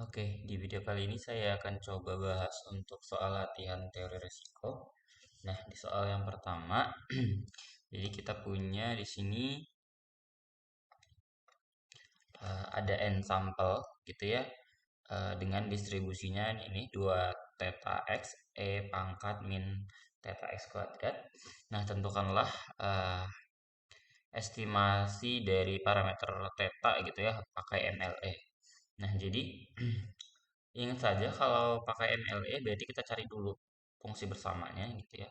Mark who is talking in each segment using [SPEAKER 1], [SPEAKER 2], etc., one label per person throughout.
[SPEAKER 1] Oke, di video kali ini saya akan coba bahas untuk soal latihan teori resiko. Nah, di soal yang pertama, jadi kita punya di sini ada n sampel gitu ya, dengan distribusinya ini 2 theta x e pangkat min theta x kuadrat. Nah, tentukanlah eh, estimasi dari parameter theta gitu ya, pakai MLE. Nah, jadi ingat saja kalau pakai MLE berarti kita cari dulu fungsi bersamanya gitu ya.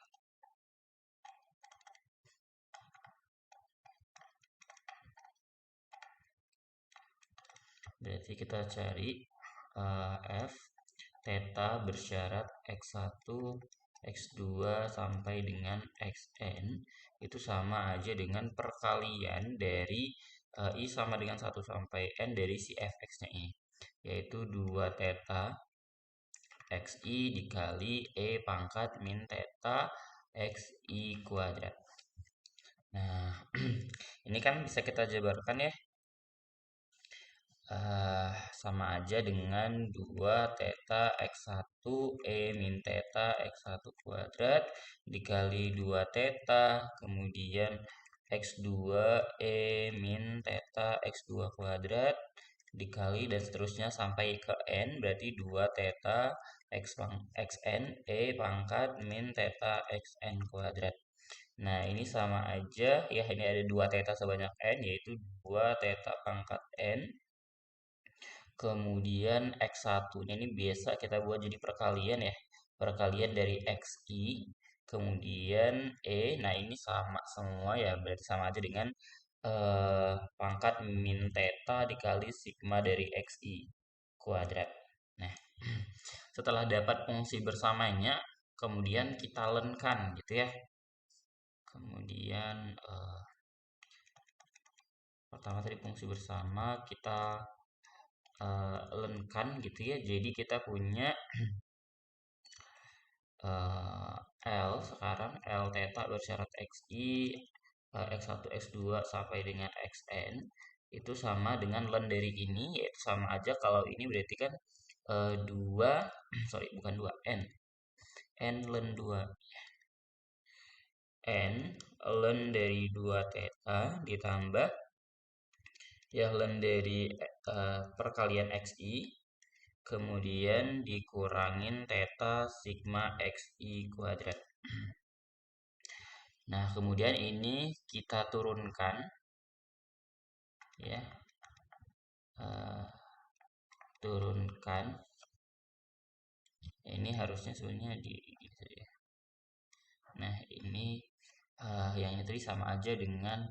[SPEAKER 1] Berarti kita cari f theta bersyarat x1, x2 sampai dengan xn itu sama aja dengan perkalian dari i sama dengan 1 sampai n dari si fx-nya ini, yaitu 2 theta xi dikali e pangkat min theta xi kuadrat. Nah, ini kan bisa kita jabarkan ya. Sama aja dengan 2 theta x1 e min theta x1 kuadrat dikali 2 theta kemudian x2 e min theta x2 kuadrat dikali dan seterusnya sampai ke n, berarti 2 theta xn e pangkat min theta xn kuadrat. Nah, ini sama aja ya, ini ada 2 theta sebanyak n, yaitu 2 theta pangkat n. Kemudian x1-nya ini biasa kita buat jadi perkalian ya. Perkalian dari xi, kemudian nah ini sama semua ya, berarti sama aja dengan pangkat min theta dikali sigma dari xi kuadrat. Nah, setelah dapat fungsi bersamanya, kemudian kita lenkan gitu ya. Kemudian pertama tadi fungsi bersama kita lenkan gitu ya. Jadi kita punya L sekarang L theta bersyarat xi, x1, x2 sampai dengan xn itu sama dengan len dari ini, yaitu sama aja kalau ini berarti kan 2 sorry bukan 2 n len 2 n len dari 2 theta ditambah ya len dari perkalian xi kemudian dikurangin theta sigma xi kuadrat. Nah, kemudian ini kita turunkan ya. Turunkan. Ini harusnya sebenarnya di gitu ya. Nah, ini yang ini tadi sama aja dengan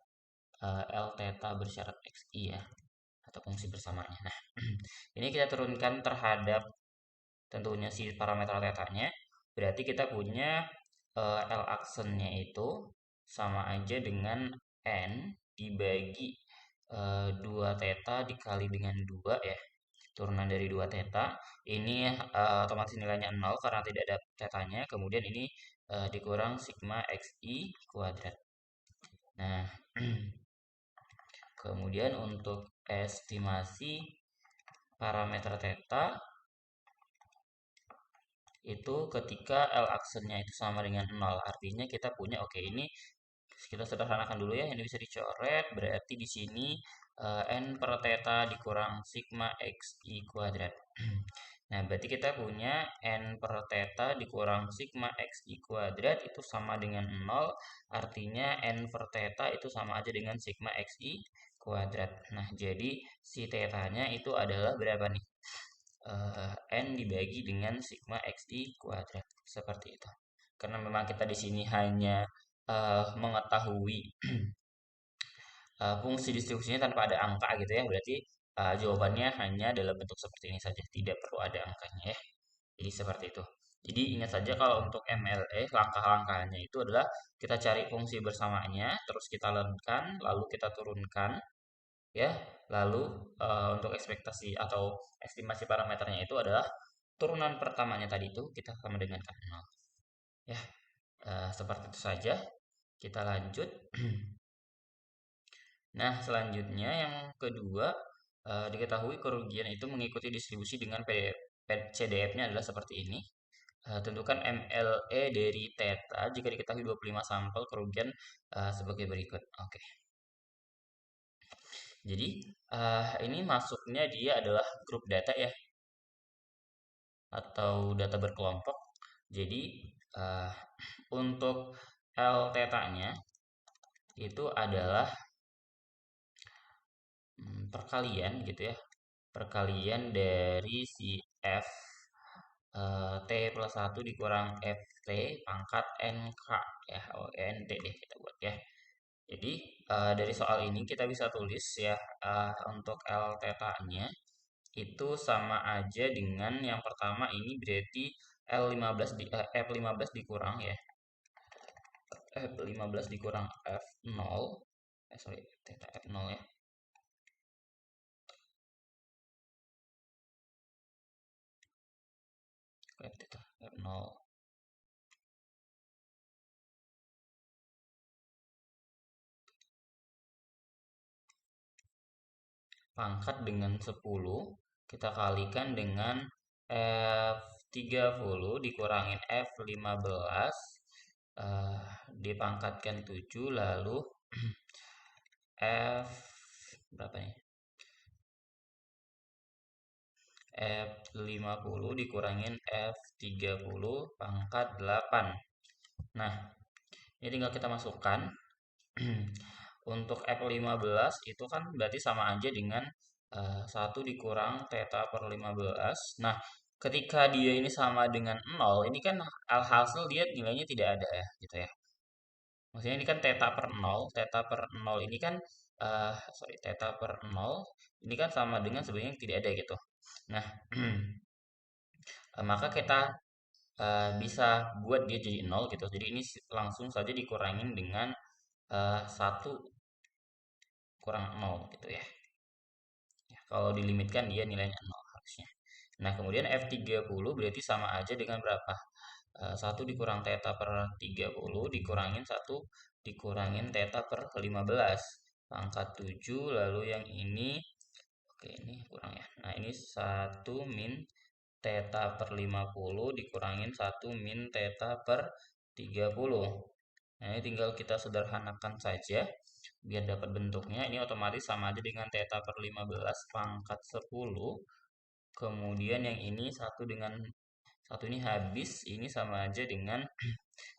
[SPEAKER 1] L theta bersyarat xi ya, atau fungsi bersamanya. Nah, ini kita turunkan terhadap tentunya si parameter tetanya, berarti kita punya L aksennya itu sama aja dengan N dibagi 2 theta dikali dengan 2 ya, turunan dari 2 theta. Ini otomatis nilainya 0 karena tidak ada tetanya, kemudian ini dikurang sigma xi kuadrat. Nah, kemudian untuk estimasi parameter theta itu ketika L aksennya itu sama dengan 0, artinya kita punya, oke, ini kita sederhanakan dulu ya, ini bisa dicoret, berarti di sini n per theta dikurang sigma xi kuadrat. Nah, berarti kita punya n per theta dikurang sigma xi kuadrat itu sama dengan 0, artinya n per theta itu sama aja dengan sigma xi kuadrat. Nah, jadi si theta-nya itu adalah berapa nih? N dibagi dengan sigma xi kuadrat, seperti itu. Karena memang kita di sini hanya mengetahui fungsi distribusinya tanpa ada angka gitu ya, berarti jawabannya hanya dalam bentuk seperti ini saja, tidak perlu ada angkanya ya. Jadi seperti itu. Jadi ingat saja kalau untuk MLE langkah-langkahnya itu adalah kita cari fungsi bersamanya, terus kita lenkan, lalu kita turunkan ya. Lalu untuk ekspektasi atau estimasi parameternya itu adalah turunan pertamanya tadi itu kita sama dengan kan 0. Ya, seperti itu saja. Kita lanjut. Nah, selanjutnya yang kedua Diketahui kerugian itu mengikuti distribusi dengan CDF-nya adalah seperti ini. Tentukan MLE dari theta jika diketahui 25 sampel kerugian sebagai berikut. Oke. Jadi ini masuknya dia adalah grup data ya, atau data berkelompok. Jadi untuk L theta-nya itu adalah perkalian gitu ya, perkalian dari si F T plus 1 dikurang FT pangkat NK ya, NT deh kita buat ya. Jadi dari soal ini kita bisa tulis ya, untuk L theta-nya itu sama aja dengan yang pertama ini berarti F15 dikurang ya. F15 dikurang F0. Sorry, theta F0 ya. F theta F0 pangkat dengan 10 kita kalikan dengan F30 dikurangin F15 dipangkatkan 7 lalu F berapa nih? F50 dikurangin F30 pangkat 8. Nah, ini tinggal kita masukkan. Untuk F15 itu kan berarti sama aja dengan 1 dikurang theta per 15. Nah, ketika dia ini sama dengan 0, ini kan alhasil dia nilainya tidak ada ya, gitu ya. Maksudnya ini kan theta per 0 ini kan sorry, theta per 0 ini kan sama dengan sebenarnya tidak ada gitu. Nah, maka kita bisa buat dia jadi 0 gitu. Jadi ini langsung saja dikurangin dengan 1 kurang 0 gitu ya. Kalau dilimitkan dia nilainya 0 harusnya. Nah, kemudian F30 berarti sama aja dengan berapa? 1 dikurang theta per 30 dikurangin 1 dikurangin theta per 15 pangkat 7 lalu yang ini oke ini kurang ya. Nah, ini 1 min theta per 50 dikurangin 1 min theta per 30. Nah, ini tinggal kita sederhanakan saja biar dapat bentuknya. Ini otomatis sama aja dengan theta per 15 pangkat 10. Kemudian yang ini satu dengan satu ini habis, ini sama aja dengan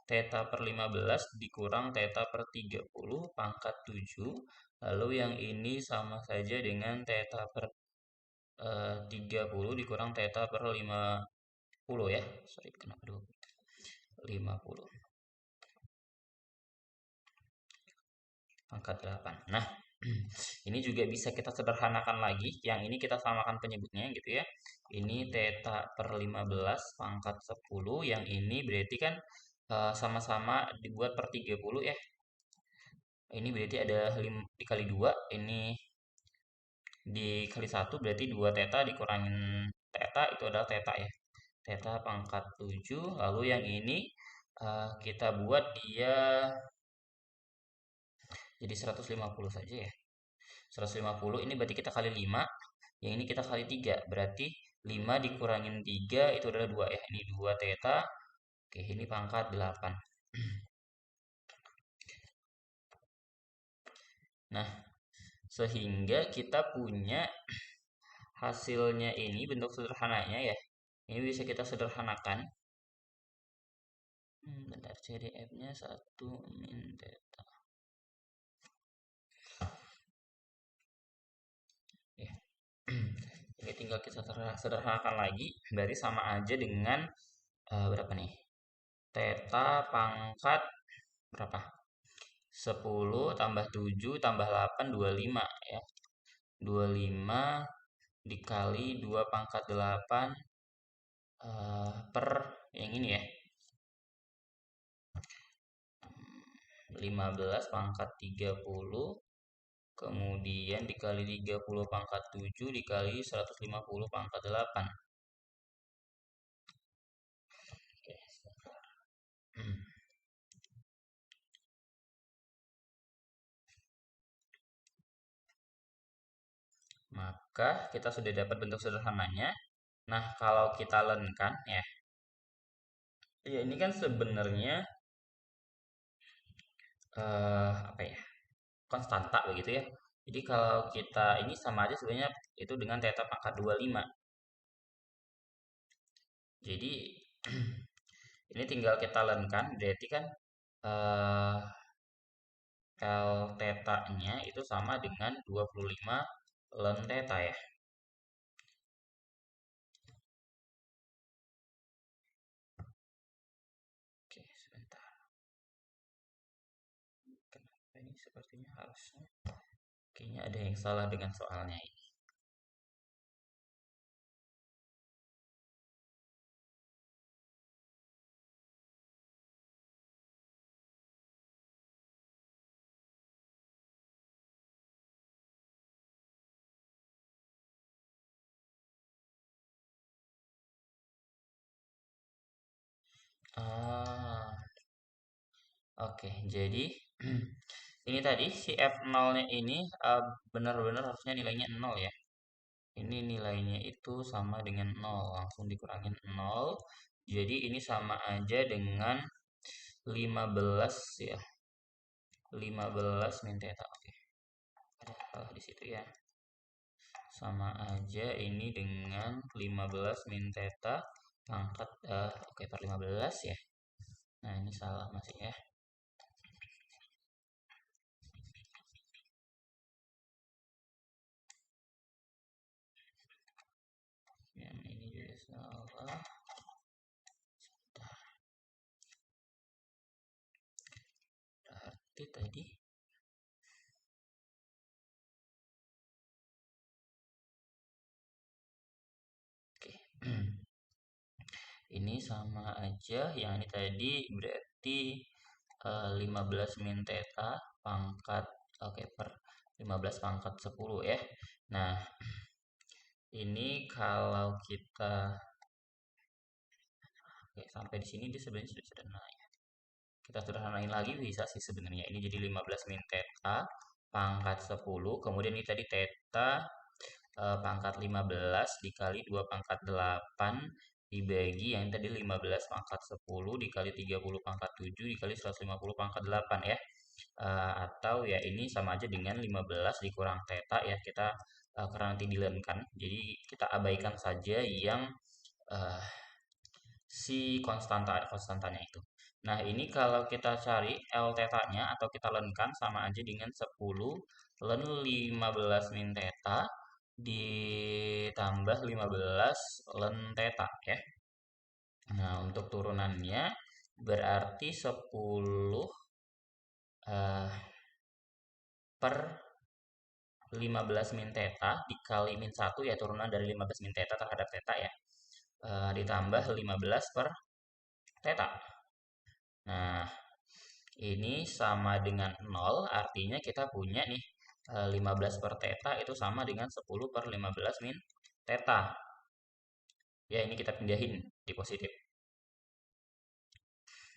[SPEAKER 1] theta per 15 dikurang theta per 30 pangkat 7. Lalu yang ini sama saja dengan theta per 30 dikurang theta per 50 ya. Sorry, kenapa 20? 50 pangkat 8. Nah, ini juga bisa kita sederhanakan lagi. Yang ini kita samakan penyebutnya gitu ya. Ini theta per 15 pangkat 10. Yang ini berarti kan sama-sama dibuat per 30 ya. Ini berarti ada dikali 2. Ini dikali 1 berarti 2 theta dikurangin theta itu adalah theta ya. Theta pangkat 7. Lalu yang ini kita buat dia jadi 150 saja ya. 150 ini berarti kita kali 5, yang ini kita kali 3, berarti 5 dikurangin 3 itu adalah 2 ya, ini 2 theta, oke ini pangkat 8. Nah, sehingga kita punya hasilnya ini bentuk sederhananya ya, ini bisa kita sederhanakan. Bentar, CDF-nya 1 min theta. Ya. Ini tinggal kita sederhanakan lagi, berarti sama aja dengan berapa nih? Theta pangkat berapa? 10 tambah 7 tambah 8, 25 ya. 25 dikali 2 pangkat 8 per yang ini ya. 15 pangkat 30 kemudian dikali 30 pangkat 7 dikali 150 pangkat 8. Oke. Maka kita sudah dapat bentuk sederhananya. Nah, kalau kita lenkan ya, ya ini kan sebenarnya apa ya? Konstanta begitu ya. Jadi kalau kita ini sama aja sebenarnya itu dengan theta pangkat 25. Jadi ini tinggal kita lenkan berarti kan eh, L theta-nya itu sama dengan 25 len theta ya. Oke, sebentar. Kenapa ini sepertinya harusnya kayaknya ada yang salah dengan soalnya ini. Ah, oke. Jadi ini tadi si F0-nya ini benar-benar harusnya nilainya 0 ya. Ini nilainya itu sama dengan 0, langsung dikurangin 0. Jadi ini sama aja dengan 15 ya. 15 min theta. Oke. Ada salah di situ ya. Sama aja ini dengan 15 min theta pangkat oke per 15 ya. Nah, ini salah masih ya. Yang ini juga salah. Berarti tadi oke. Ini sama aja yang ini tadi berarti 15 min theta pangkat oke per 15 pangkat 10 ya. Nah, ini kalau kita oke, sampai di sini dia sebenarnya sudah sederhana ya. Kita sederhanain lagi bisa sih sebenarnya. Ini jadi 15 min theta pangkat 10, kemudian ini tadi theta pangkat 15 dikali 2 pangkat 8 dibagi yang tadi 15 pangkat 10 dikali 30 pangkat 7 dikali 150 pangkat 8 ya. Atau ya ini sama aja dengan 15 dikurang theta ya, kita karena nanti dilenkan jadi kita abaikan saja yang eh, si konstantanya itu. Nah, ini kalau kita cari L theta-nya atau kita lenkan sama aja dengan 10 len 15 min theta ditambah 15 len theta ya. Nah, untuk turunannya berarti 10 eh, per 15 min theta dikali min 1 ya, turunan dari 15 min theta terhadap theta ya. Ditambah 15 per theta. Nah, ini sama dengan 0, artinya kita punya nih 15 per theta itu sama dengan 10 per 15 min theta. Ya, ini kita pindahin di positif.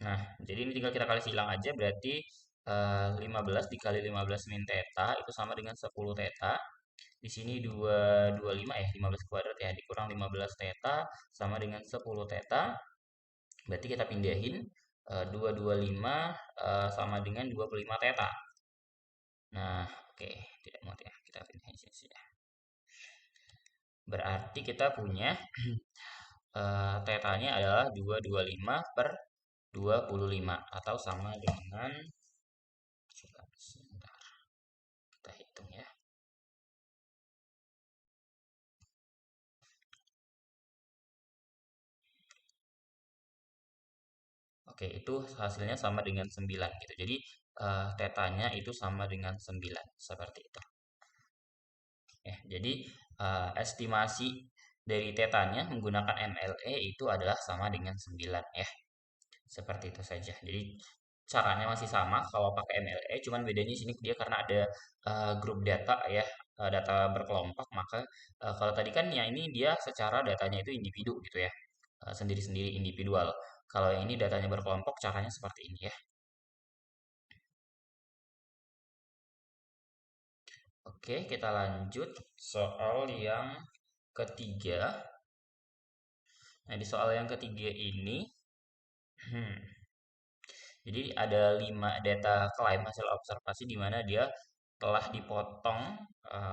[SPEAKER 1] Nah, jadi ini tinggal kita kali silang aja, berarti 15 dikali 15 min theta itu sama dengan 10 theta. Di sini 225 ya, 15 kuadrat ya, dikurang 15 theta sama dengan 10 theta. Berarti kita pindahin 225 sama dengan 25 theta. Nah, oke, tidak muat ya. Kita pindahin sini ya. Berarti kita punya tetanya adalah 225 per 25 atau sama dengan coba sebentar kita hitung ya. Oke, itu hasilnya sama dengan 9 gitu. Jadi tetanya itu sama dengan 9 seperti itu. Ya, jadi estimasi dari tetanya menggunakan MLE itu adalah sama dengan 9 ya. Seperti itu saja. Jadi caranya masih sama kalau pakai MLE, cuman bedanya sini dia karena ada grup data ya, data berkelompok, maka kalau tadi kan ya ini dia secara datanya itu individu gitu ya, sendiri-sendiri individual. Kalau yang ini datanya berkelompok, caranya seperti ini ya. Oke, kita lanjut soal yang ketiga. Nah, di soal yang ketiga ini, jadi ada 5 data klaim hasil observasi di mana dia telah dipotong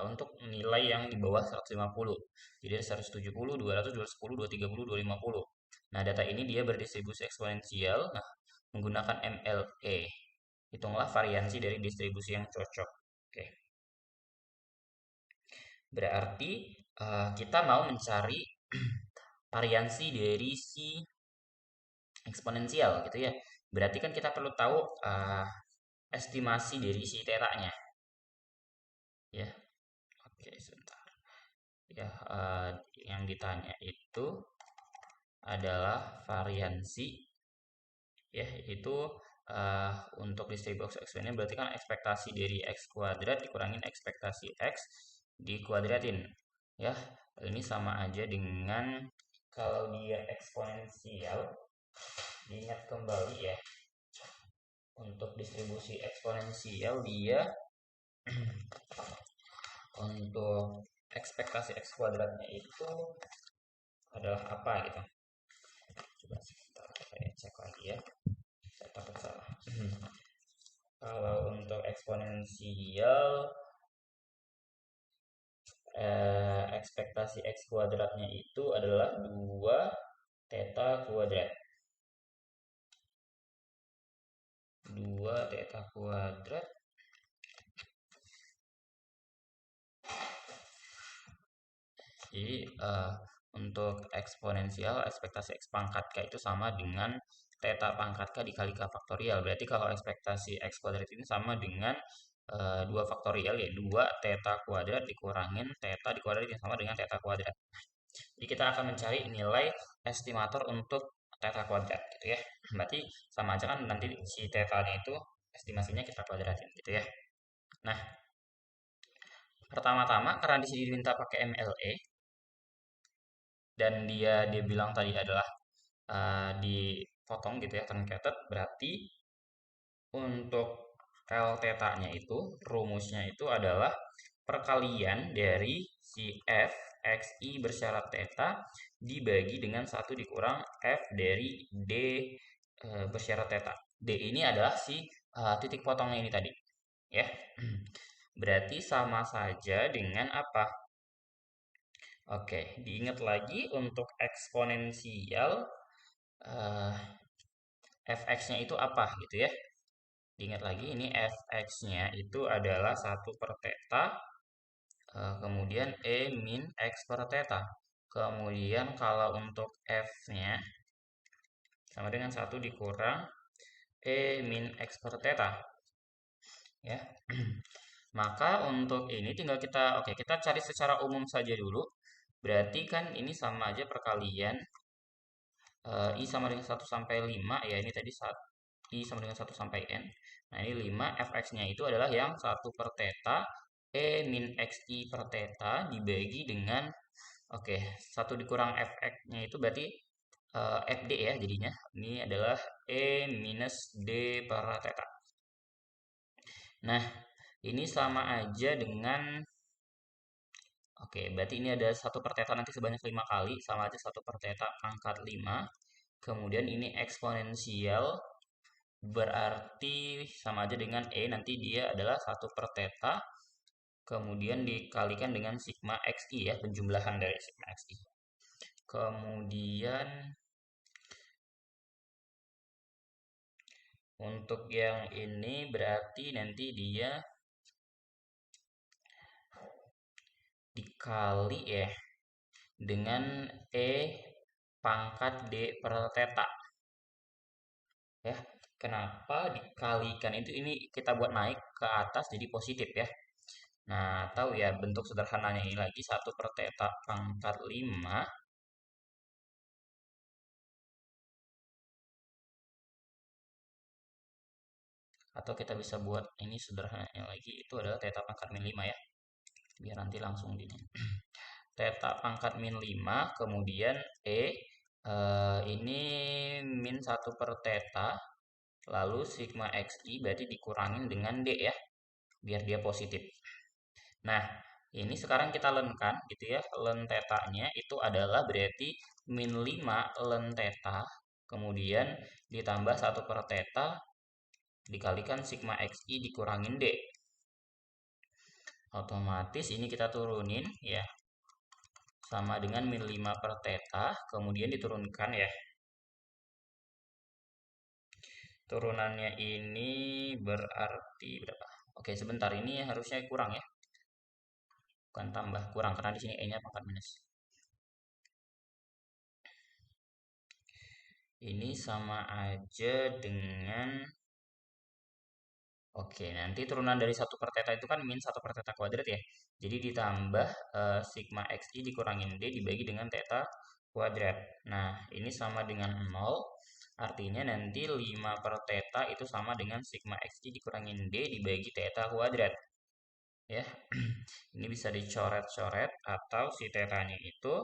[SPEAKER 1] untuk nilai yang di bawah 150. Jadi ada 170, 200, 210, 230, 250. Nah, data ini dia berdistribusi eksponensial. Nah, menggunakan MLE. Hitunglah variansi dari distribusi yang cocok. Oke. Berarti kita mau mencari variansi dari si eksponensial gitu ya. Berarti kan kita perlu tahu estimasi dari si θ-nya ya. Oke, sebentar. Ya, yang ditanya itu adalah variansi ya, itu untuk distribusi eksponensial berarti kan ekspektasi dari x kuadrat dikurangin ekspektasi x dikuadratin ya. Ini sama aja dengan kalau dia eksponensial, diingat kembali ya, untuk distribusi eksponensial dia untuk ekspektasi x kuadratnya itu adalah apa gitu. Coba sebentar saya cek lagi ya, saya takut salah. Kalau untuk eksponensial ekspektasi x kuadratnya itu adalah 2 theta kuadrat. 2 theta kuadrat jadi untuk eksponensial ekspektasi x pangkat k itu sama dengan theta pangkat k dikali k faktorial. Berarti kalau ekspektasi x kuadrat ini sama dengan 2 faktorial ya, 2 theta kuadrat dikurangin theta dikuadrat yang sama dengan theta kuadrat. Jadi kita akan mencari nilai estimator untuk theta kuadrat gitu ya. Berarti sama aja kan, nanti si theta-nya itu estimasinya kita kuadratin gitu ya. Nah, pertama-tama karena di sini diminta pakai MLE dan dia bilang tadi adalah dipotong gitu ya, truncated, berarti untuk L theta-nya itu rumusnya itu adalah perkalian dari si f x i bersyarat theta dibagi dengan 1 dikurang f dari d bersyarat theta. D ini adalah si titik potongnya ini tadi ya. Berarti sama saja dengan apa? Oke, diingat lagi untuk eksponensial fx-nya itu apa gitu ya. Diingat lagi ini fx-nya itu adalah 1 per theta, kemudian e min x per theta. Kemudian kalau untuk f-nya sama dengan 1 dikurang e min x per theta ya. Maka untuk ini tinggal kita cari secara umum saja dulu. Berarti kan ini sama aja perkalian I sama dengan 1 sampai 5 ya, ini tadi I sama dengan 1 sampai N. Nah, ini 5, fx-nya itu adalah yang 1 per theta E min xi per theta dibagi dengan, oke, 1 dikurang fx-nya itu berarti fd ya jadinya. Ini adalah E minus D per theta. Nah, ini sama aja dengan, oke, berarti ini ada 1 per theta nanti sebanyak 5 kali, sama aja 1 per theta pangkat 5. Kemudian ini eksponensial, berarti sama aja dengan E, nanti dia adalah 1 per theta, kemudian dikalikan dengan sigma xi ya, penjumlahan dari sigma xi. Kemudian untuk yang ini berarti nanti dia dikali ya dengan E pangkat D per theta ya. Kenapa dikalikan itu, ini kita buat naik ke atas jadi positif ya. Nah, tahu ya bentuk sederhananya ini lagi 1 per theta pangkat 5, atau kita bisa buat ini sederhananya lagi, itu adalah theta pangkat min 5 ya. Biar nanti langsung gini. Theta pangkat min 5, kemudian ini min 1 per theta, lalu sigma xi berarti dikurangin dengan D ya, biar dia positif. Nah, ini sekarang kita lenkan gitu ya. Len tetanya itu adalah berarti min 5 len teta, kemudian ditambah 1/θ dikalikan sigma xi dikurangin D. Otomatis ini kita turunin ya. Sama dengan min 5/θ, kemudian diturunkan ya. Turunannya ini berarti berapa? Oke, sebentar, ini harusnya kurang ya. Bukan tambah, kurang karena di sini E-nya pangkat minus. Ini sama aja dengan, oke, nanti turunan dari 1/θ itu kan min 1/θ², ya. Jadi ditambah sigma xi dikurangin D dibagi dengan θ². Nah, ini sama dengan 0. Artinya nanti 5/θ itu sama dengan sigma xi dikurangin D dibagi θ². Ya, ini bisa dicoret-coret atau si θ-nya itu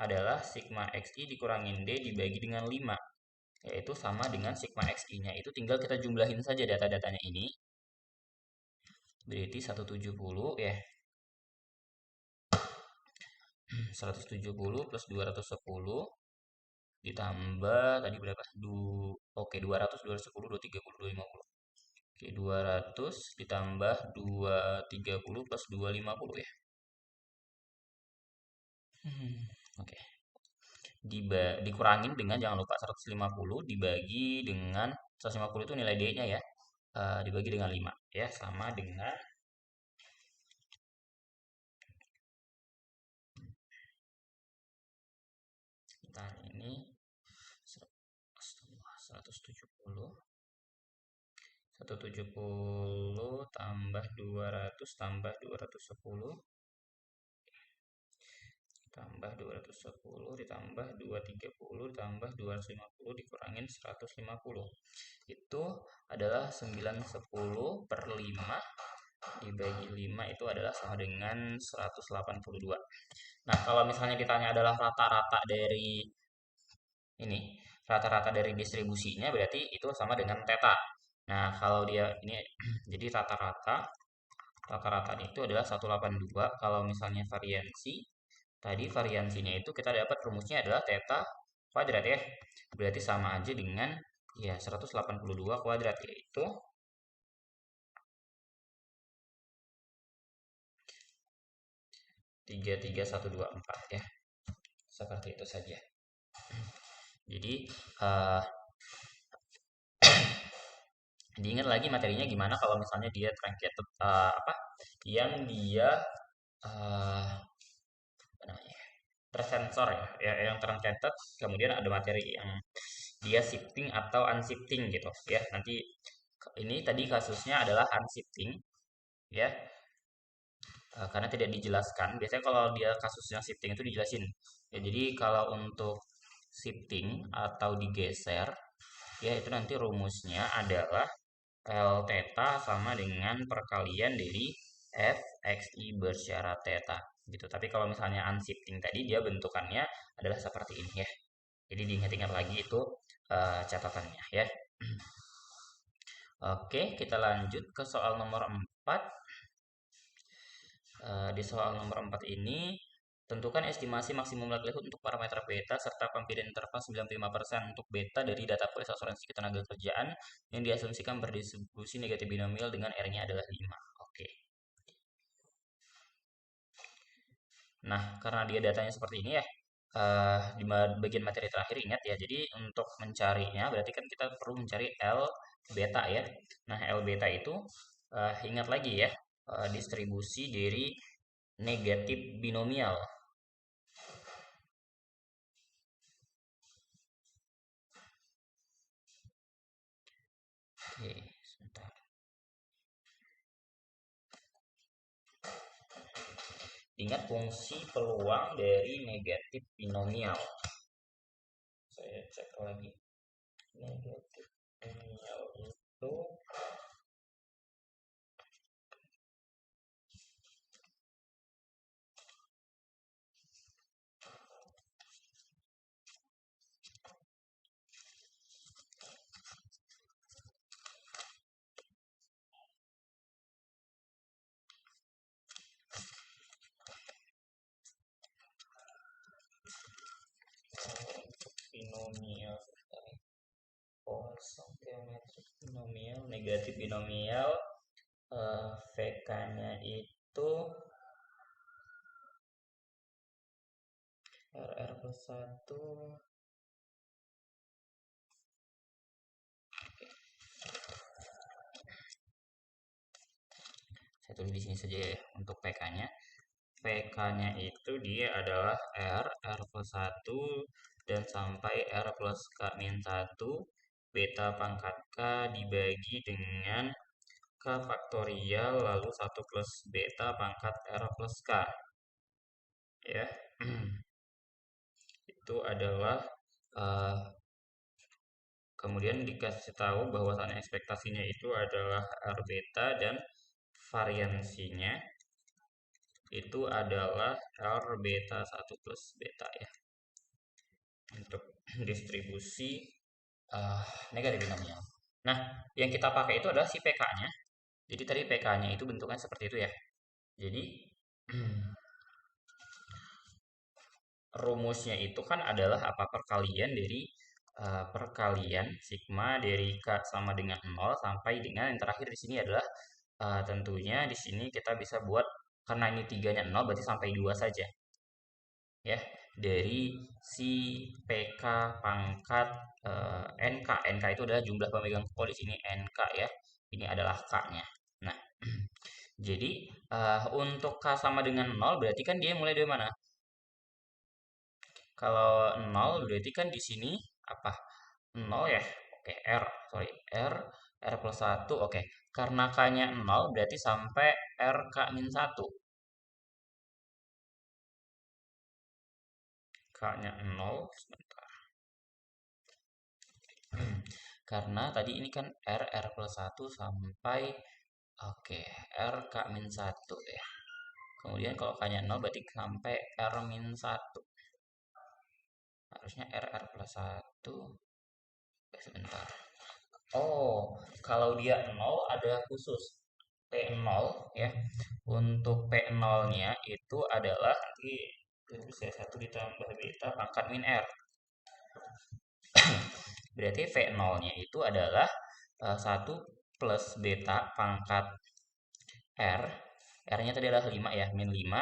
[SPEAKER 1] adalah sigma xi dikurangin D dibagi dengan 5. Yaitu sama dengan sigma xi-nya itu tinggal kita jumlahin saja data-datanya ini. Berarti 170 ya. 170 plus 210 ditambah tadi berapa? Oke, 200, 210, 230, 250. Oke, 200 ditambah 230 plus 250 ya. Oke. Dikurangin dengan, jangan lupa, 150 dibagi dengan 150 itu nilai D-nya ya. Dibagi dengan 5 ya, sama dengan ini 170 tambah 200 tambah 210 tambah 210 ditambah 230 ditambah 250 dikurangin 150. Itu adalah 9/10/5 dibagi 5 itu adalah sama dengan 182. Nah, kalau misalnya ditanya adalah rata-rata dari ini, rata-rata dari distribusinya berarti itu sama dengan theta. Nah, kalau dia ini jadi rata-rata itu adalah 182. Kalau misalnya variansi, tadi variansinya itu kita dapat rumusnya adalah theta kuadrat ya. Berarti sama aja dengan ya 182 kuadrat, yaitu 33124 ya. Seperti itu saja. Jadi diingat lagi materinya gimana kalau misalnya dia truncated, apa yang dia apa namanya, tersensor ya, yang truncated, kemudian ada materi yang dia shifting atau unshifting gitu ya. Nanti ini tadi kasusnya adalah unshifting ya. Karena tidak dijelaskan. Biasanya kalau dia kasusnya shifting itu dijelasin. Ya, jadi kalau untuk shifting atau digeser, ya itu nanti rumusnya adalah L theta sama dengan perkalian dari F XI bersyarat theta gitu. Tapi kalau misalnya unshifting tadi dia bentukannya adalah seperti ini ya. Jadi diingat-ingat lagi itu catatannya ya. Oke, kita lanjut ke soal nomor 4. Di soal nomor 4 ini, tentukan estimasi maksimum likelihood untuk parameter beta serta confidence interval 95% untuk beta dari data polis asuransi ketenaga kerjaan yang diasumsikan berdistribusi negatif binomial dengan R-nya adalah 5. Oke. Nah, karena dia datanya seperti ini ya, di bagian materi terakhir ingat ya, jadi untuk mencarinya berarti kan kita perlu mencari L beta ya. Nah, L beta itu ingat lagi ya, distribusi dari negatif binomial. Oke, sebentar. Ingat fungsi peluang dari negatif binomial. Saya cek lagi. Negatif binomial itu binomial, kosong geometrik binomial, negatif binomial, VK-nya itu RR plus 1. Saya tulis di sini saja ya untuk PK-nya. PK-nya itu dia adalah R plus 1 dan sampai R plus K-1 beta pangkat K dibagi dengan K faktorial lalu 1 plus beta pangkat R plus K ya. Itu adalah kemudian dikasih tahu bahwasannya ekspektasinya itu adalah R beta dan variansinya itu adalah R beta 1 plus beta ya. Untuk distribusi negatif binomial. Nah, yang kita pakai itu adalah si PK-nya. Jadi tadi PK-nya itu bentuknya seperti itu ya. Jadi rumusnya itu kan adalah apa, perkalian dari perkalian sigma dari K sama dengan 0 sampai dengan yang terakhir di sini adalah tentunya di sini kita bisa buat karena ini 3-nya 0 berarti sampai 2 saja. Ya, dari si PK pangkat NK. NK itu adalah jumlah pemegang pokok, di sini NK ya. Ini adalah K-nya. Nah, jadi untuk K sama dengan 0 berarti kan dia mulai dari mana? Kalau 0 berarti kan di sini apa? 0 ya. Oke, sorry, R plus 1. Oke. Karena K-nya 0 berarti sampai RK-1. K-nya 0, sebentar. Karena tadi ini kan R plus 1 sampai oke, RK-1 ya. Kemudian kalau K-nya 0 berarti sampai R-1. Harusnya R plus 1. Sebentar. Oh, kalau dia 0 ada khusus P0 ya. Untuk P0-nya itu adalah nanti saya 1 ditambah beta pangkat min R. Berarti V0-nya itu adalah 1 plus beta pangkat R. R-nya tadi adalah 5 ya, min 5.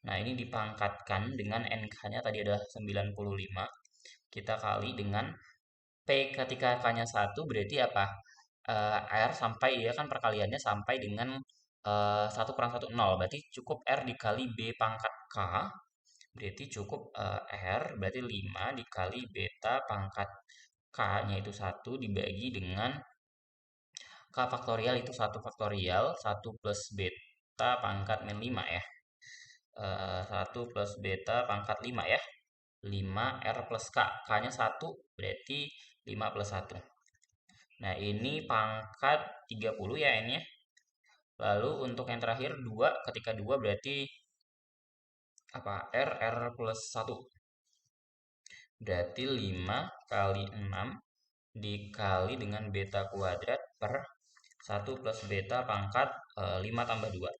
[SPEAKER 1] Nah, ini dipangkatkan dengan NK-nya tadi adalah 95. Kita kali dengan P ketika K-nya 1 berarti apa? R sampai ya kan perkaliannya sampai dengan 1 kurang 1 0. Berarti cukup R dikali B pangkat K. Berarti cukup R berarti 5 dikali beta pangkat K-nya itu 1 dibagi dengan K faktorial itu 1 faktorial 1 plus beta pangkat min 5 ya. 1 plus beta pangkat 5 ya. 5 R plus K. K-nya 1 berarti 5 plus 1. Nah, ini pangkat 30 ya N-nya. Lalu untuk yang terakhir 2, ketika 2 berarti apa? R plus 1. Berarti 5 kali 6 dikali dengan beta kuadrat per 1 plus beta pangkat 5 tambah 2.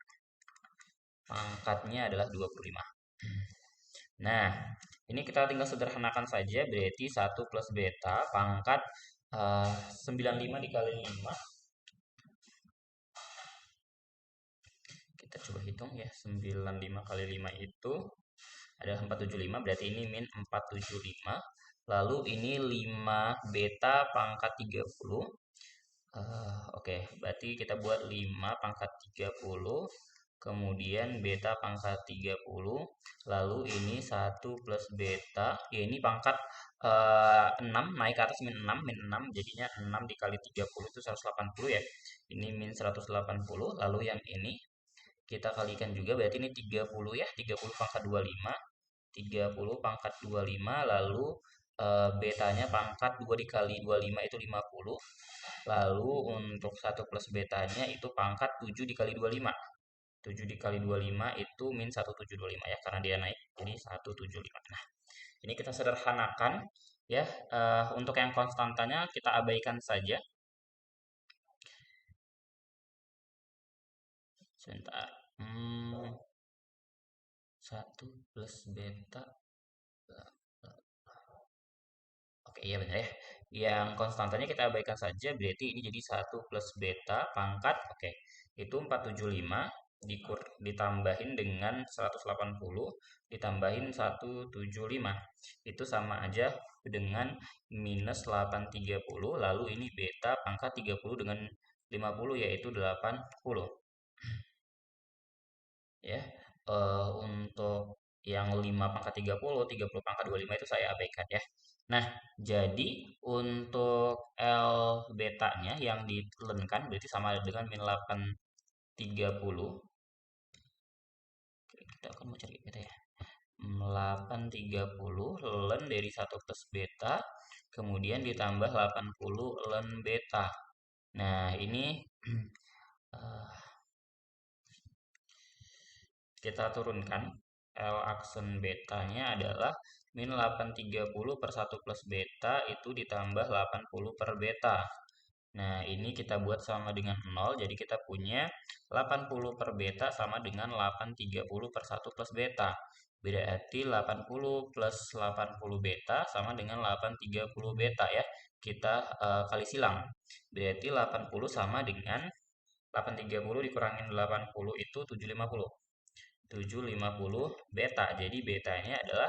[SPEAKER 1] Pangkatnya adalah 25. Nah, ini kita tinggal sederhanakan saja, berarti 1 plus beta pangkat 95 dikali 5. Kita coba hitung ya, 95 kali 5 itu adalah 475, berarti ini min 475. Lalu ini 5 beta pangkat 30. Oke, berarti kita buat 5 pangkat 30. Kemudian beta pangkat 30. Lalu ini 1 plus beta. Ya, ini pangkat 6 naik ke atas min 6. Min 6 jadinya 6 dikali 30 itu 180 ya. Ini min 180. Lalu yang ini kita kalikan juga berarti ini 30 ya. 30 pangkat 25. 30 pangkat 25 lalu betanya pangkat 2 dikali 25 itu 50. Lalu untuk 1 plus betanya itu pangkat 7 dikali 25. 7 dikali 25 itu min 1725 ya, karena dia naik jadi 175. Nah, ini kita sederhanakan ya. Untuk yang konstantanya kita abaikan saja. Sebentar. 1 plus beta Oke, iya benar ya. Yang konstantanya kita abaikan saja, berarti ini jadi 1 plus beta pangkat, oke, itu 475 ditambahin dengan 180, ditambahin 175. Itu sama aja dengan minus 830, lalu ini beta pangkat 30 dengan 50, yaitu 80. Ya, untuk yang 5 pangkat 30 pangkat 25 itu saya abaikan ya. Nah, jadi untuk L betanya yang ditelenkan berarti sama dengan min 830. Oke, kita akan mau cari beta ya. 830 ln dari 1 plus beta, kemudian ditambah 80 ln beta. Nah, ini eh, kita turunkan. L aksen betanya adalah min 830 per 1 plus beta itu ditambah 80 per beta. Nah, ini kita buat sama dengan 0, jadi kita punya 80 per beta sama dengan 830 per 1 plus beta. Berarti 80 plus 80 beta sama dengan 830 beta ya. Kita kali silang. Berarti 80 sama dengan 830 dikurangin 80 itu 750. 750 beta. Jadi betanya adalah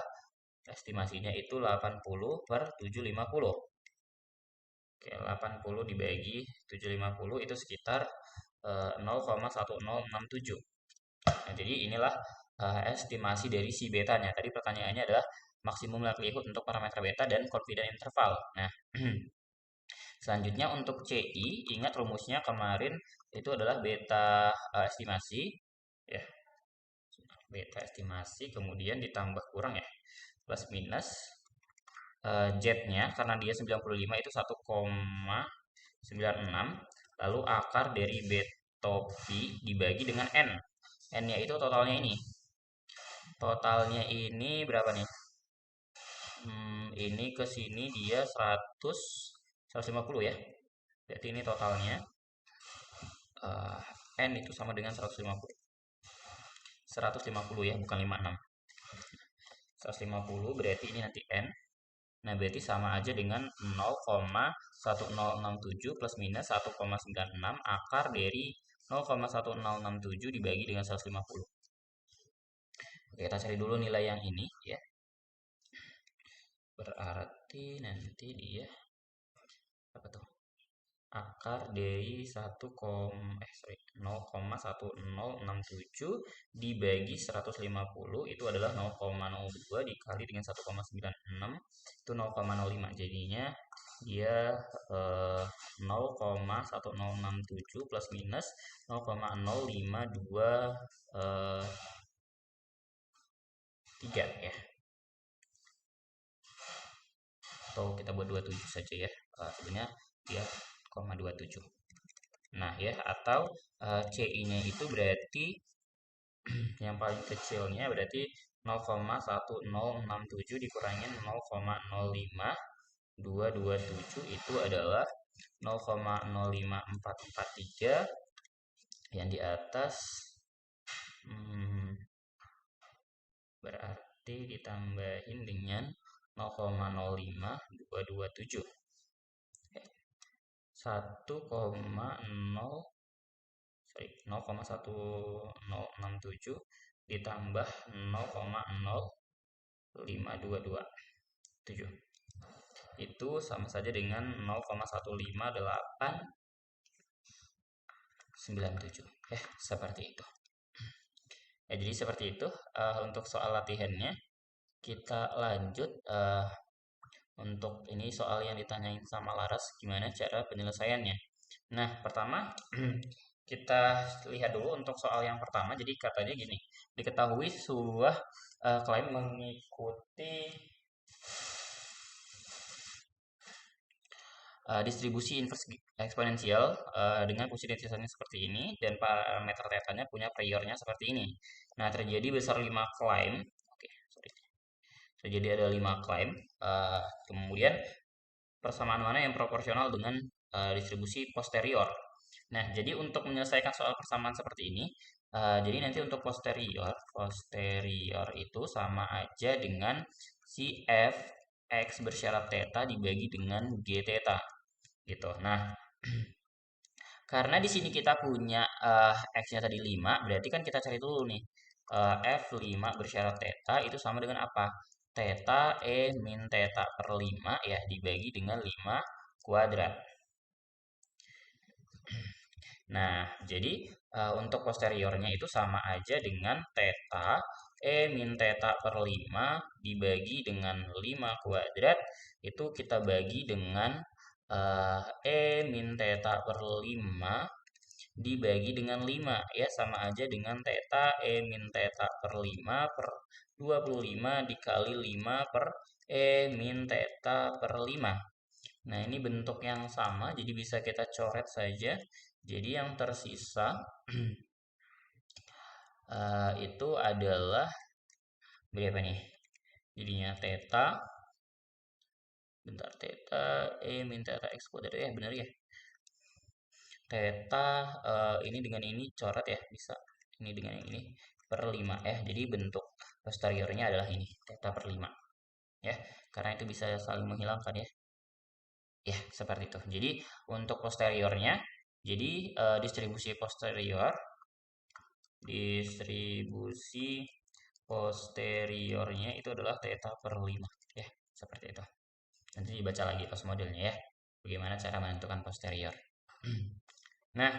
[SPEAKER 1] estimasinya itu 80 per 750. Oke, 80 dibagi 750 itu sekitar 0,1067. Nah, jadi inilah estimasi dari si betanya. Tadi pertanyaannya adalah maksimum likelihood untuk parameter beta dan confidence interval. Nah, selanjutnya untuk CI, ingat rumusnya kemarin itu adalah beta estimasi ya. Beta estimasi kemudian ditambah kurang ya, plus minus Z-nya karena dia 95 itu 1,96, lalu akar dari beta pi dibagi dengan n. N-nya itu totalnya ini. Totalnya ini berapa nih? Ini ke sini dia 150 ya. Berarti ini totalnya N itu sama dengan 150. 150 ya, bukan 56. 150 berarti ini nanti N. Nah, berarti sama aja dengan 0,1067 plus minus 1,96 akar dari 0,1067 dibagi dengan 150. Oke, kita cari dulu nilai yang ini ya. Berarti nanti dia apa tuh? Akar dari 0,1067 dibagi 150 itu adalah 0,02 dikali dengan 1,96 itu 0,05. Jadinya dia 0,1067 plus minus 0,052 3 ya. Atau kita buat 27 saja ya. Sebenarnya dia 0,27. Nah ya, atau CI-nya itu berarti yang paling kecilnya berarti 0,1067 dikurangin 0,05227 itu adalah 0,05443, yang di atas berarti ditambahin dengan 0,05227. 0,1067 ditambah 0,0522 itu sama saja dengan 0,15897. Seperti itu. Ya, jadi seperti itu untuk soal latihannya. Kita lanjut untuk ini soal yang ditanyain sama Laras, gimana cara penyelesaiannya. Nah, pertama kita lihat dulu untuk soal yang pertama. Jadi katanya gini, diketahui sebuah klaim mengikuti distribusi inverse eksponensial dengan fungsi decisionnya seperti ini dan parameter tetanya punya priornya seperti ini. Nah, terjadi besar 5 klaim. Oke, sorry. Terjadi ada 5 klaim. Kemudian persamaan mana yang proporsional dengan distribusi posterior. Nah, jadi untuk menyelesaikan soal persamaan seperti ini, jadi nanti untuk posterior itu sama aja dengan si f X bersyarat theta dibagi dengan G theta gitu. Nah, karena di sini kita punya X-nya tadi 5, berarti kan kita cari dulu nih. F5 bersyarat theta itu sama dengan apa? Theta E min theta per 5 ya dibagi dengan 5 kuadrat. Nah, jadi untuk posteriornya itu sama aja dengan theta E min theta per 5 dibagi dengan 5 kuadrat. Itu kita bagi dengan E min theta per 5 dibagi dengan 5 ya sama aja dengan theta E min theta per 5 per 25 dikali 5 per E min theta per 5. Nah, ini bentuk yang sama, jadi bisa kita coret saja. Jadi yang tersisa itu adalah berapa nih? Jadinya theta, bentar, theta E min theta X kuadrat ya, benar ya? Theta ini dengan ini coret ya, bisa. Ini dengan yang ini per 5 ya. Jadi bentuk posteriornya adalah ini, theta per 5. Ya, karena itu bisa saling menghilangkan ya. Ya, seperti itu. Jadi untuk posteriornya, jadi distribusi posteriornya itu adalah theta per 5 ya, seperti itu. Nanti dibaca lagi pas modelnya ya. Bagaimana cara menentukan posterior. Nah,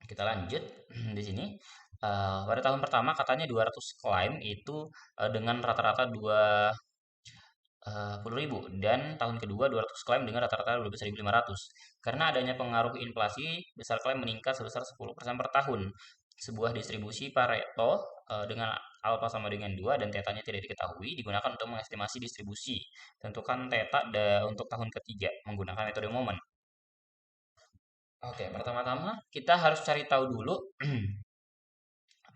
[SPEAKER 1] kita lanjut di sini. Pada tahun pertama katanya 200 klaim itu dengan rata-rata 20.000 dan tahun kedua 200 klaim dengan rata-rata 12.500. Karena adanya pengaruh inflasi, besar klaim meningkat sebesar 10% per tahun. Sebuah distribusi Pareto dengan alfa sama dengan 2 dan tetanya tidak diketahui digunakan untuk mengestimasi distribusi. Tentukan teta untuk tahun ketiga menggunakan metode momen. Oke, pertama-tama kita harus cari tahu dulu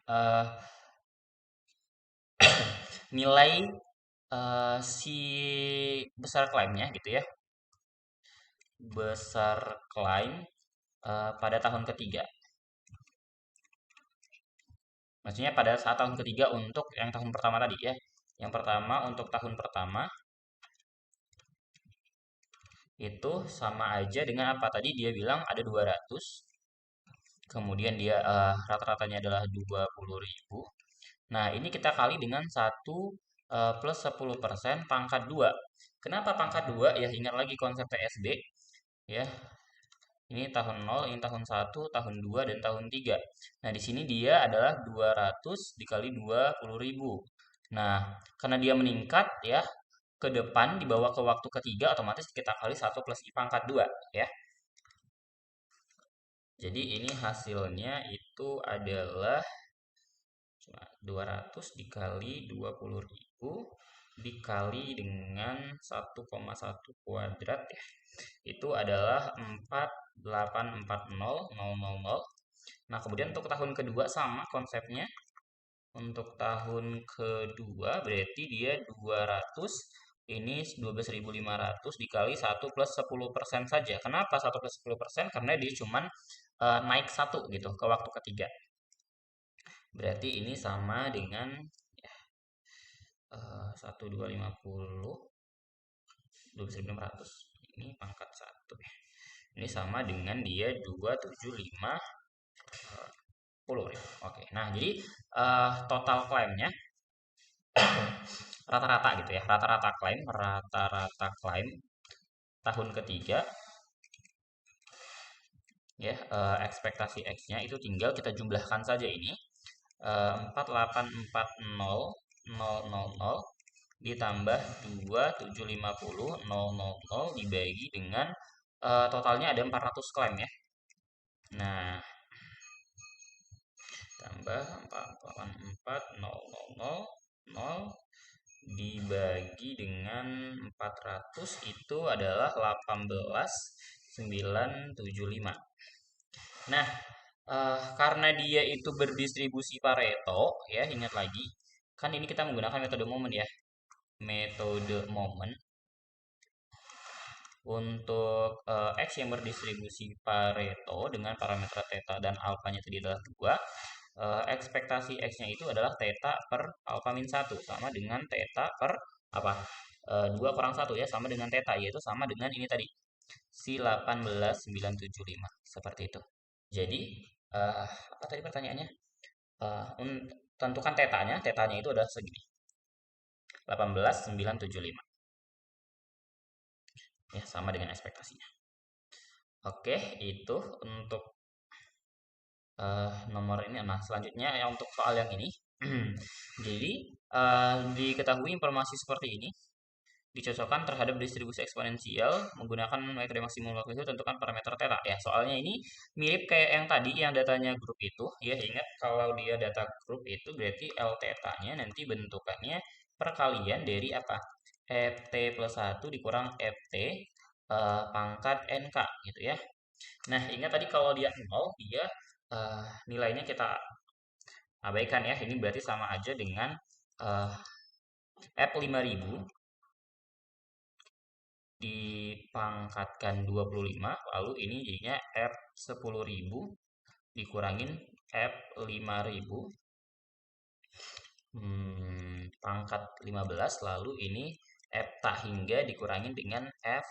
[SPEAKER 1] eh, nilai si besar klaimnya gitu ya. Besar klaim pada tahun ketiga. Maksudnya pada saat tahun ketiga untuk yang tahun pertama tadi ya. Yang pertama untuk tahun pertama itu sama aja dengan apa? Tadi dia bilang ada 200. Kemudian dia rata-ratanya adalah 20.000. Nah, ini kita kali dengan 1 plus 10% pangkat 2. Kenapa pangkat 2? Ya, ingat lagi konsep TSB ya. Ini tahun 0, ini tahun 1, tahun 2, dan tahun 3. Nah, di sini dia adalah 200 dikali 20.000. Nah, karena dia meningkat ya, ke depan dibawa ke waktu ketiga otomatis kita kali 1 plus I pangkat 2 ya. Jadi ini hasilnya itu adalah 200 dikali 20.000 dikali dengan 1,1 kuadrat ya. Itu adalah 4840000. Nah, kemudian untuk tahun kedua sama konsepnya. Untuk tahun kedua berarti dia 200, ini 12.500 dikali 1 plus 10% saja. Kenapa 1 plus 10%? Karena dia cuman naik 1 gitu ke waktu ketiga. Berarti ini sama dengan ya, 1250 12.500. Ini pangkat 1 ya. Ini sama dengan dia 275 10.000. Oke. Nah, jadi total klaimnya rata-rata gitu ya. Rata-rata klaim tahun ketiga ya, ekspektasi X-nya itu tinggal kita jumlahkan saja ini. 4840000 ditambah 2750000 dibagi dengan totalnya ada 400 klaim ya. Nah, tambah 4840000 dibagi dengan 400 itu adalah 18.975. Nah, karena dia itu berdistribusi Pareto ya, ingat lagi kan ini kita menggunakan metode momen ya. Metode momen untuk X yang berdistribusi Pareto dengan parameter theta dan alfanya tadi adalah 2, ekspektasi X-nya itu adalah theta per alfa min 1 sama dengan theta per apa? 2 kurang 1 ya, sama dengan theta, yaitu sama dengan ini tadi, si 18,975, seperti itu. Jadi, apa tadi pertanyaannya? Tentukan tetanya, tetanya itu adalah segini, 18,975, ya, sama dengan ekspektasinya. Oke, itu untuk nomor ini. Nah, selanjutnya yang untuk soal yang ini. Jadi, diketahui informasi seperti ini dicocokkan terhadap distribusi eksponensial menggunakan metode maksimum waktu itu tentukan parameter theta. Ya, soalnya ini mirip kayak yang tadi yang datanya grup itu. Ya, ingat kalau dia data grup itu berarti L theta-nya nanti bentukannya perkalian dari apa? Ft plus 1 dikurang Ft pangkat NK gitu ya. Nah, ingat tadi kalau dia 0, dia nilainya kita abaikan ya. Ini berarti sama aja dengan uh, F5000 dipangkatkan 25, lalu ini jadinya F10.000 dikurangin F5000 pangkat 15, lalu ini F tak hingga dikurangin dengan F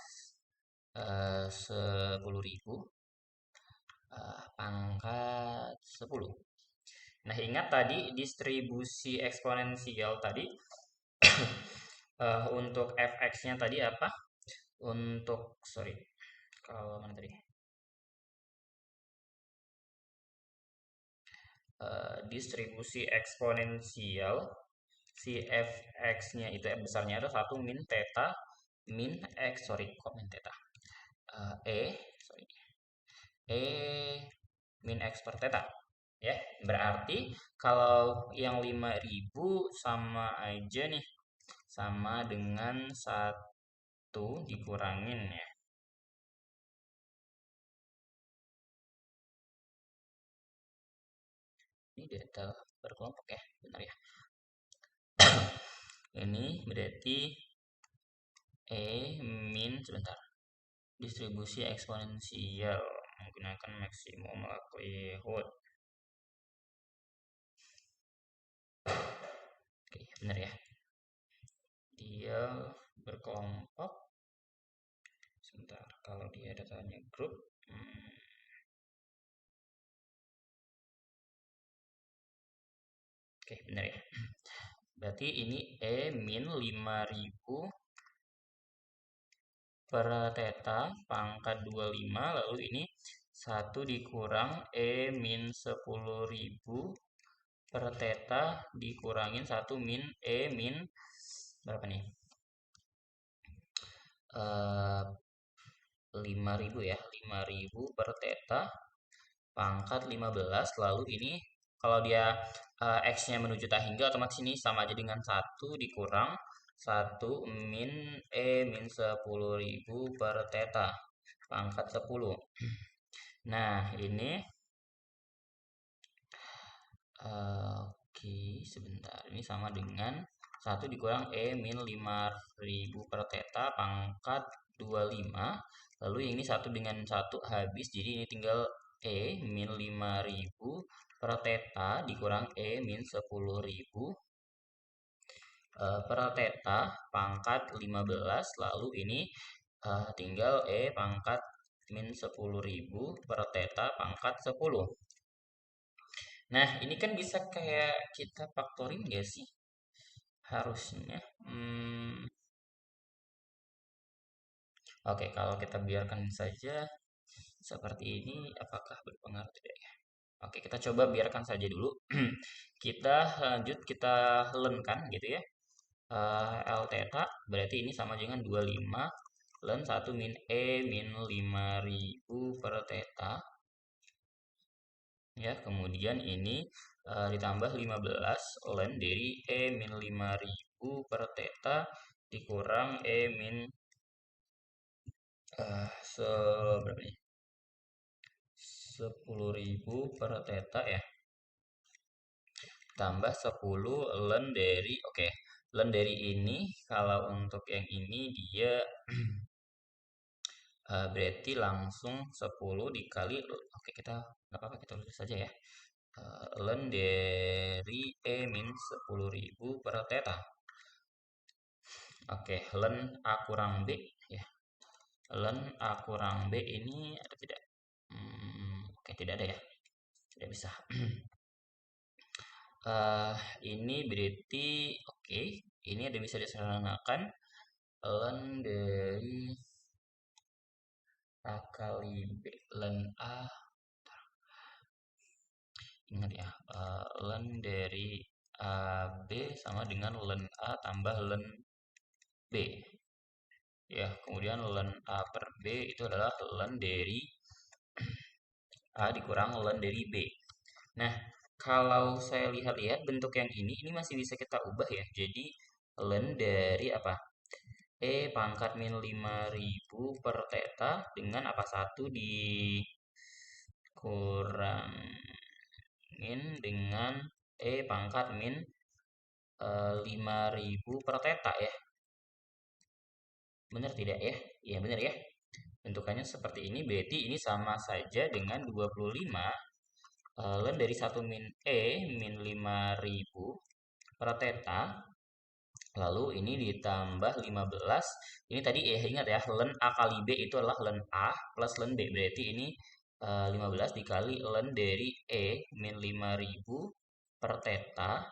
[SPEAKER 1] 10.000 pangkat 10. Nah, ingat tadi distribusi eksponensial tadi untuk fx-nya tadi apa? Untuk, sorry, kalau mana tadi? Distribusi eksponensial, si fx-nya itu f besarnya itu 1 min theta min x, sorry, kok min theta? Sorry, e min x per theta. Ya, berarti kalau yang 5000 sama aja nih, sama dengan 1 dikurangin ya. Ini data berkelompok ya, benar ya. Ini berarti min, sebentar, distribusi eksponensial menggunakan maksimum likelihood. Oke, benar ya. Dia berkelompok. Sebentar, kalau dia datanya grup, oke, benar ya. Berarti ini min 5000 per theta pangkat 25, lalu ini 1 dikurang min 10.000 per theta dikurangin 1 min min berapa nih? 5000 ya, 5000 per theta pangkat 15, lalu ini kalau dia x-nya menuju tak hingga otomatis ini sama aja dengan 1 dikurang 1 min min 10.000 per theta pangkat 10. Nah, ini oke, sebentar, ini sama dengan 1 dikurang min 5000 per theta pangkat 25, lalu ini 1 dengan 1 habis, jadi ini tinggal min 5000 per theta dikurang min 10.000 per theta pangkat 15, lalu ini tinggal pangkat min 10.000 per theta pangkat 10. Nah, ini kan bisa kayak kita faktorin nggak sih? Harusnya. Oke, kalau kita biarkan saja seperti ini, apakah berpengaruh tidak ya? Oke, kita coba biarkan saja dulu. Kita lanjut, kita lenkan gitu ya. L theta berarti ini sama dengan 25 len 1 min min 5000 per theta. Ya, kemudian ini ditambah 15 len dari min 5000 per theta dikurang min berapa nih? 10.000 per theta ya. Tambah 10 len dari, oke, len dari ini kalau untuk yang ini dia berarti langsung 10 dikali, oke, kita nggak apa-apa, kita tulis saja ya. Len dari min 10.000 per theta. Oke, len A kurang B ya. Len A kurang B ini ada tidak? Oke, tidak ada ya. Tidak bisa. Eh, ini berarti oke. Ini ada bisa disederhanakan len dari A kali B. Len A, ingat ya, len dari AB sama dengan len A tambah len B. Ya, kemudian len A per B itu adalah len dari A dikurang len dari B. Nah, kalau saya lihat-lihat bentuk yang ini masih bisa kita ubah ya. Jadi, len dari apa? E pangkat min 5.000 per theta dengan apa? 1 dikurangin dengan E pangkat min 5.000 per theta ya. Benar tidak ya? Iya, benar ya. Bentukannya seperti ini, berarti ini sama saja dengan 25 len dari 1 min E min 5.000 per theta. Lalu ini ditambah 15. Ini tadi ingat ya, len A kali B itu adalah len A plus len B. Berarti ini 15 dikali len dari E min 5.000 per theta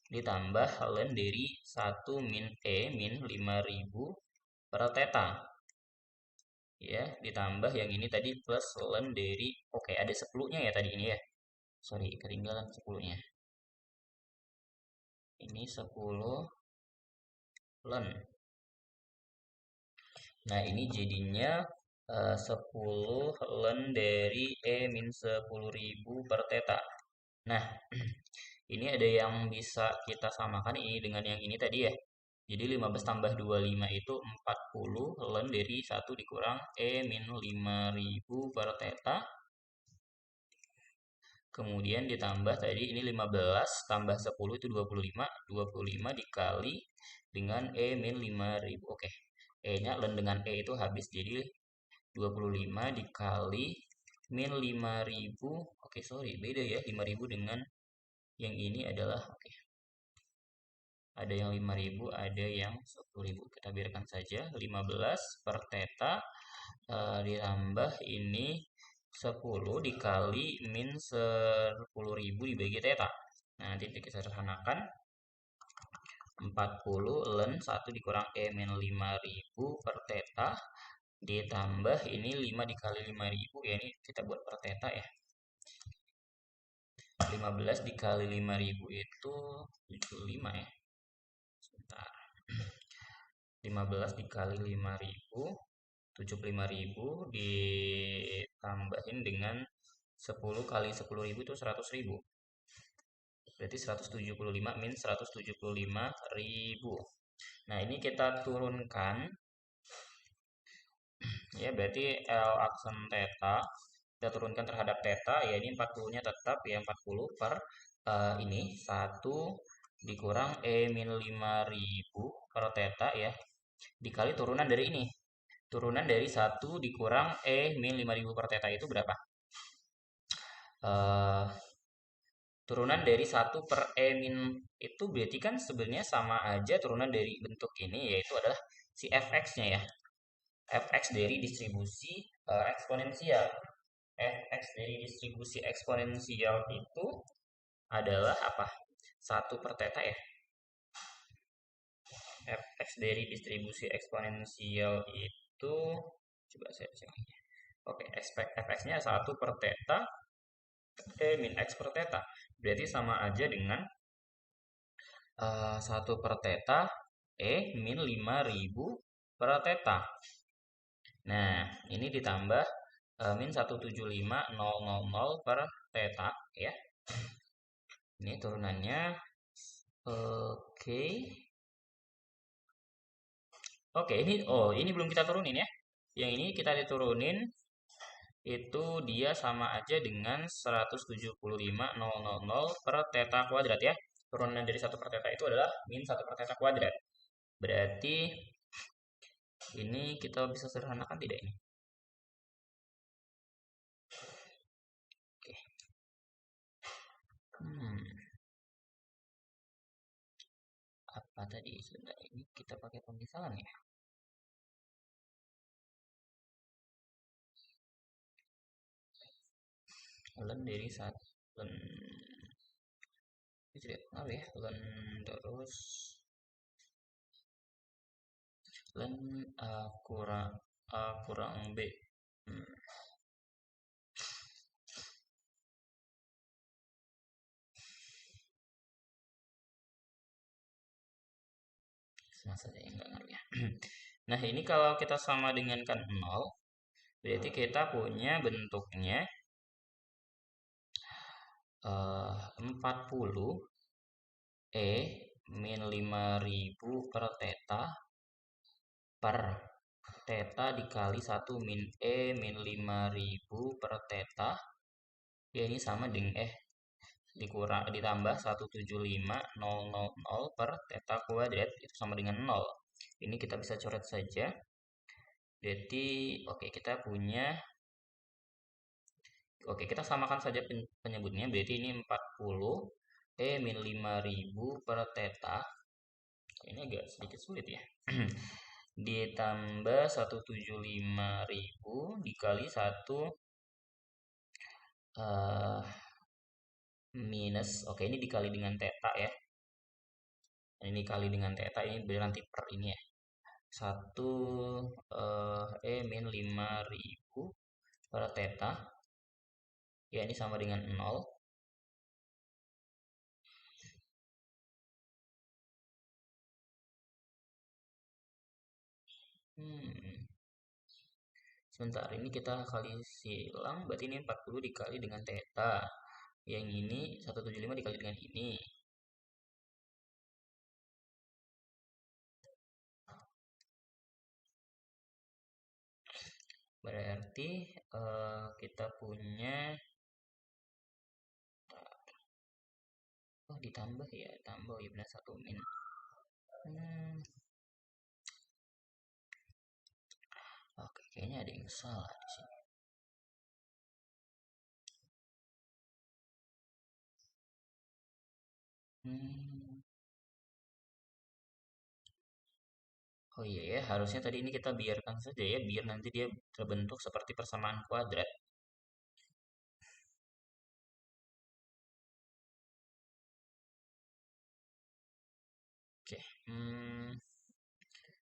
[SPEAKER 1] ditambah len dari 1 min E min 5.000 per theta. Ya, ditambah yang ini tadi plus len dari, oke ada 10-nya ya tadi ini ya. Sorry, ketinggalan 10-nya. Ini 10 len. Nah, ini jadinya 10 len dari E min 10.000 per theta. Nah, ini ada yang bisa kita samakan ini dengan yang ini tadi ya. Jadi 15 tambah 25 itu 40 len dari 1 dikurang E min 5.000 per theta. Kemudian ditambah tadi ini 15 tambah 10 itu 25. 25 dikali dengan E min 5.000. Oke. E-nya len dengan E itu habis jadi 25 dikali min 5.000. Oke, sorry, beda ya. 5.000 dengan yang ini adalah oke. Ada yang 5.000, ada yang 10.000. Kita biarkan saja 15 per theta ditambah ini 10 dikali min 10.000 dibagi theta. Nah, nanti kita sederhanakan 40 len 1 dikurang E min 5.000 per theta ditambah ini 5 dikali 5.000 ya, ini kita buat per theta ya. 15 dikali 5.000 itu 75 ya. Sebentar. 15 dikali 5.000 75.000 ditambahin dengan 10 kali 10.000 itu 100.000. Berarti 175 min 175.000. Nah, ini kita turunkan ya, berarti L aksen theta kita turunkan terhadap theta ya, ini 40-nya tetap ya, 40 per ini 1 dikurang E min 5.000 per theta ya, dikali turunan dari ini. Turunan dari 1 dikurang E min 5.000 per theta itu berapa? Turunan dari 1 per E min itu berarti kan sebenarnya sama aja turunan dari bentuk ini, yaitu adalah si fx-nya ya. Fx dari distribusi eksponensial. Fx dari distribusi eksponensial itu adalah apa? 1 per theta ya. Fx dari distribusi eksponensial itu, coba saya cek. Oke, fx-nya 1 per theta E min x per theta. Berarti sama aja dengan 1 per theta E min 5.000 per theta. Nah, ini ditambah min 175.000 per theta ya. Ini turunannya. Oke. Oke, ini belum kita turunin ya. Yang ini kita diturunin itu dia sama aja dengan 175.000 per theta kuadrat ya. Turunan dari 1 per theta itu adalah min 1 per theta kuadrat. Berarti ini kita bisa sederhanakan tidak ini? Oke. apa tadi, sebentar, ini kita pakai pemisalan ya. Len dari satu len ini tidak pengaruh ya, len terus len kurang kurang b. Hmm, sama saja yang nggak ngaruh ya. Nah, ini kalau kita sama dengankan 0, berarti kita punya bentuknya 40 E min 5000 per theta per theta dikali 1 min E min 5000 per theta. Ya, ini sama dengan dikurang ditambah 175.000 per theta kuadrat, itu sama dengan 0. Ini kita bisa coret saja. Berarti oke, kita samakan saja penyebutnya. Berarti ini 40 min 5000 per theta. Ini agak sedikit sulit ya. Ditambah 175.000 dikali 1 minus, oke, ini dikali dengan theta ya. Ini dikali dengan theta, ini berarti nanti per ini ya. 1 min 5000 per theta. Ya, ini sama dengan 0. Sebentar, ini kita kali silang, berarti ini 40 dikali dengan theta. Yang ini 175 dikali dengan ini. Berarti kita punya, ditambah ya, tambah ya, benar 1 min. Oke, kayaknya ada yang salah di sini. Oh iya ya, harusnya tadi ini kita biarkan saja ya, biar nanti dia terbentuk seperti persamaan kuadrat. Oke,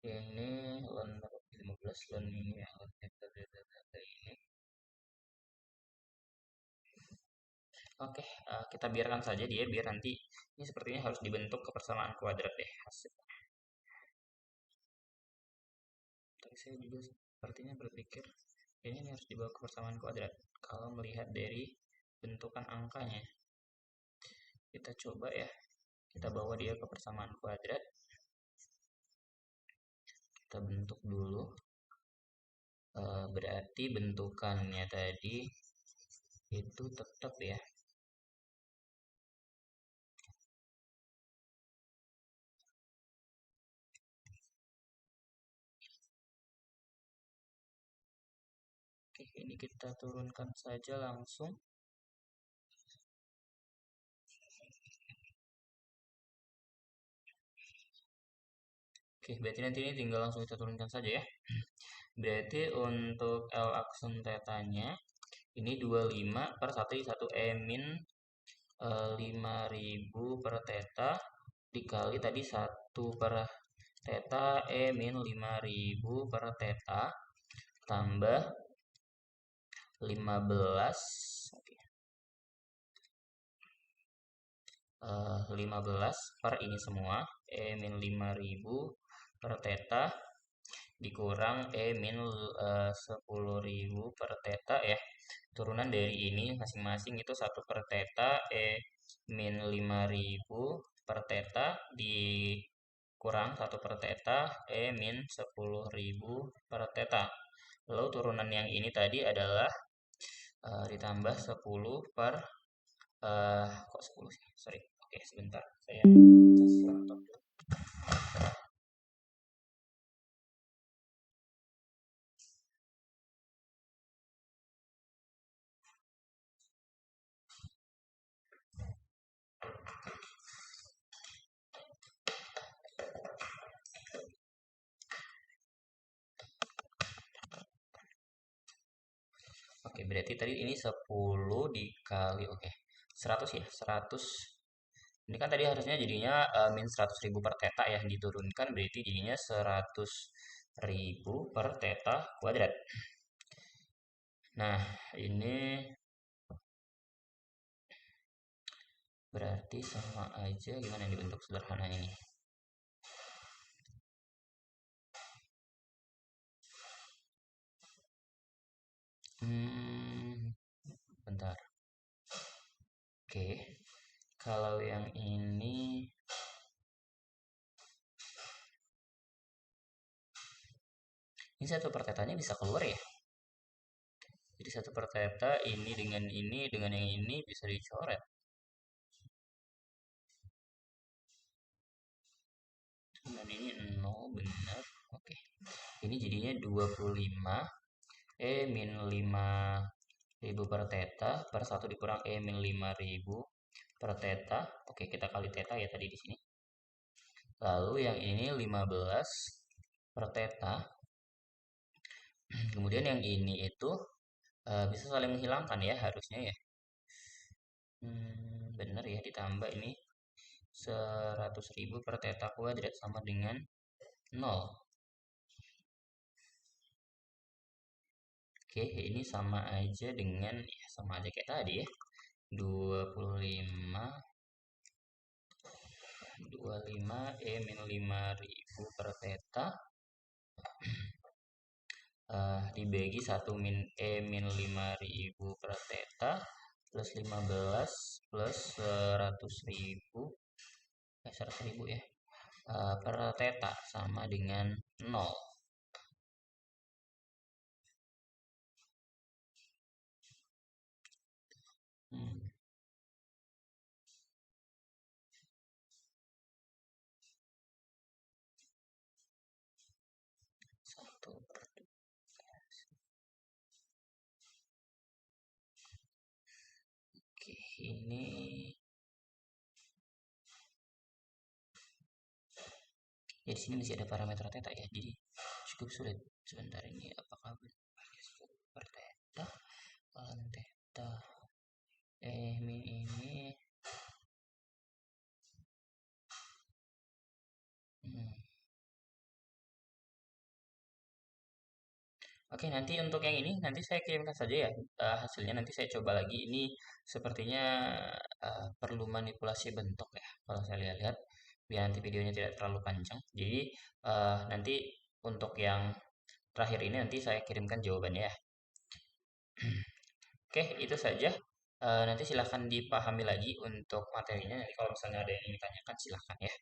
[SPEAKER 1] ini len 15, len ini ya, len ini. Oke, kita biarkan saja dia, biar nanti ini sepertinya harus dibentuk ke persamaan kuadrat deh hasil. Tapi saya juga sepertinya berpikir ini harus dibawa ke persamaan kuadrat. Kalau melihat dari bentukan angkanya, kita coba ya, kita bawa dia ke persamaan kuadrat. Kita bentuk dulu. Berarti bentukannya tadi itu tetap ya. Oke, ini kita turunkan saja langsung. Oke, berarti nanti ini tinggal langsung kita turunkan saja ya. Berarti untuk L aksen tetanya ini 25 per 1 E min 5000 per theta dikali tadi 1 per theta E min 5000 per theta tambah 15, oke, 15 per ini semua E min 5000 per theta dikurang E min 10.000 per theta ya. Turunan dari ini masing-masing itu 1 per theta E min 5000 per theta dikurang 1 per theta E min 10.000 per theta. Lalu turunan yang ini tadi adalah ditambah 10 per kok 10 sih? Sorry. Oke, sebentar. Saya cas laptop dulu. Oke, berarti tadi ini 10 dikali, oke, 100 ya, 100. Ini kan tadi harusnya jadinya min 100.000 per theta ya, diturunkan berarti jadinya 100.000 per theta kuadrat. Nah, ini berarti sama aja, gimana dibentuk sederhana ini? Hmm, bentar. Oke, kalau yang ini satu per tetanya bisa keluar ya? Jadi satu per teta ini dengan yang ini bisa dicoret. Dan ini 0 benar. Oke. Ini jadinya 25 min 5.000 per teta per 1 dikurang min 5.000 per teta. Oke, kita kali teta ya tadi di sini. Lalu yang ini 15 per teta. Kemudian yang ini itu bisa saling menghilangkan ya harusnya ya. Benar ya, ditambah ini 100.000 per teta kuadrat sama dengan 0. Oke, ini sama aja dengan, ya sama aja kayak tadi ya. 25 min 5.000 per teta dibagi 1 min 5.000 per teta plus 15 plus 100.000 100.000 ya per teta sama dengan 0. Hmm. 1/2. Oke, ini ya di sini masih ada parameter theta ya, jadi cukup sulit. Sebentar, ini apakah per theta theta min ini Oke, nanti untuk yang ini nanti saya kirimkan saja ya hasilnya, nanti saya coba lagi. Ini sepertinya perlu manipulasi bentuk ya kalau saya lihat-lihat, biar nanti videonya tidak terlalu panjang. Jadi nanti untuk yang terakhir ini nanti saya kirimkan jawabannya ya. Oke, itu saja. Nanti silahkan dipahami lagi untuk materinya. Nanti kalau misalnya ada yang ingin ditanyakan silahkan ya.